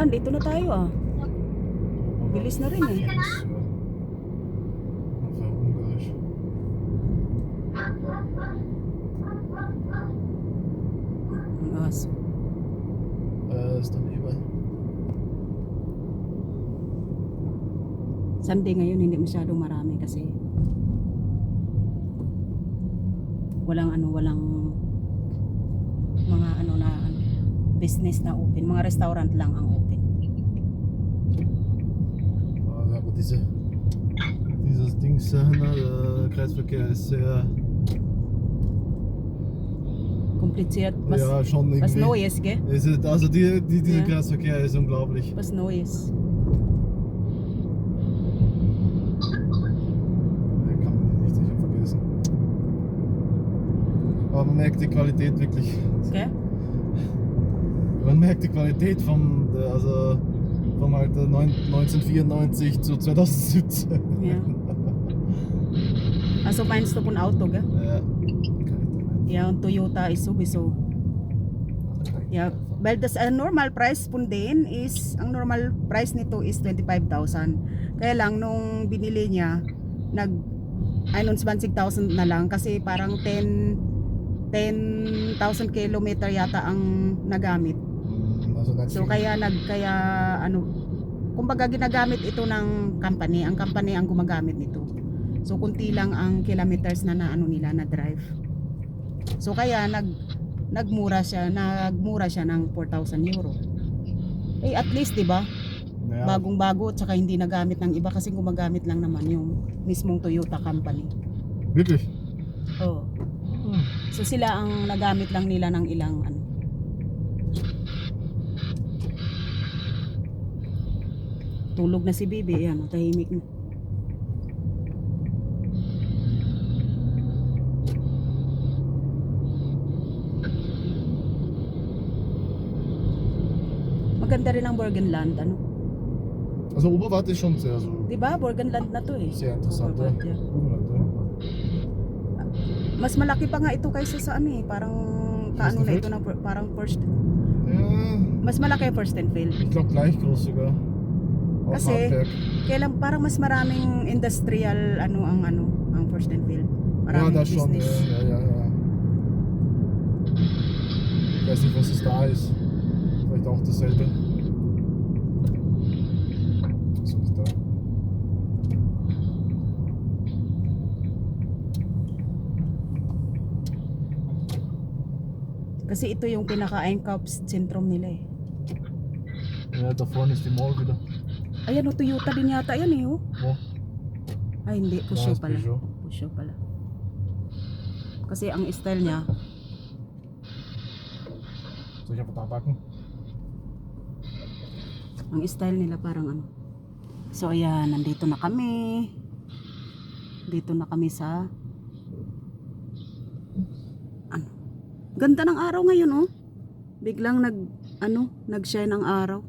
Ayan, dito na tayo ah. Bilis na rin eh. Ungarisch. Ang aso. Ist dann überall. Sunday ngayon hindi masyadong marami kasi walang mga business na open. Mga restaurant lang ang open. Aber dieses Dings da, der Kreisverkehr ist sehr. Kompliziert. Was, Ja, schon was irgendwie. Neues, gell? Also dieser Ja. Kreisverkehr ist unglaublich. Was Neues. Kann man nicht sicher vergessen. Aber man merkt die Qualität wirklich. Okay? Man merkt die Qualität vom Alter 1994 zu 2017. Ja. Also meinst du von Auto, gell? Ja. Ja, und Toyota is sowieso. Ja, well, das normal price po din is, ang normal price nito is 25,000. Kaya lang nung binili niya, 21,000 na lang kasi parang 10,000 kilometer yata ang nagamit. So kaya kumbaga ginagamit ito ng company, ang company ang gumagamit nito. So kunti lang ang kilometers na nila na drive. So kaya nagmura siya ng 4,000 euro. Eh at least 'di ba? Ja. Bagong-bago at saka hindi nagamit ng iba kasi gumagamit lang naman yung mismong Toyota company. Wirklich? Oh. So sila ang nagamit lang nila ng ilang Tulog na si Bibi, ayan, tahimik na. Maganda rin ang Burgenland, Also Oberwart ist schon sehr so. 'Di ba? Burgenland na 'to eh. Sehr interessant. Oberwart, ja. Mas malaki pa nga ito kaysa sa parang kaano na ito ng parang first. Ja, Mas malaki ang First and Field. ich glaube gleich groß sogar. Aus Kasi Handwerk. kailan parang mas maraming industrial ang First and Field. Ja, Maraming das schon. business. Ja. Ich weiß nicht, was es da ist. Vielleicht auch dasselbe. Was ist da? Kasi ito yung pinaka-Einkaufszentrum nila eh. Ja, da vorne ist die Mall wieder. Ayan, Toyota din yata yan eh. Wo? Ay hindi, Da Peugeot ist pala. Peugeot. Peugeot pala. Kasi ang style niya, Soll ich einfach da backen? ang style nila parang So ayan, nandito na kami. Dito na kami sa Ganda ng araw ngayon oh. Biglang nag-shine ang araw.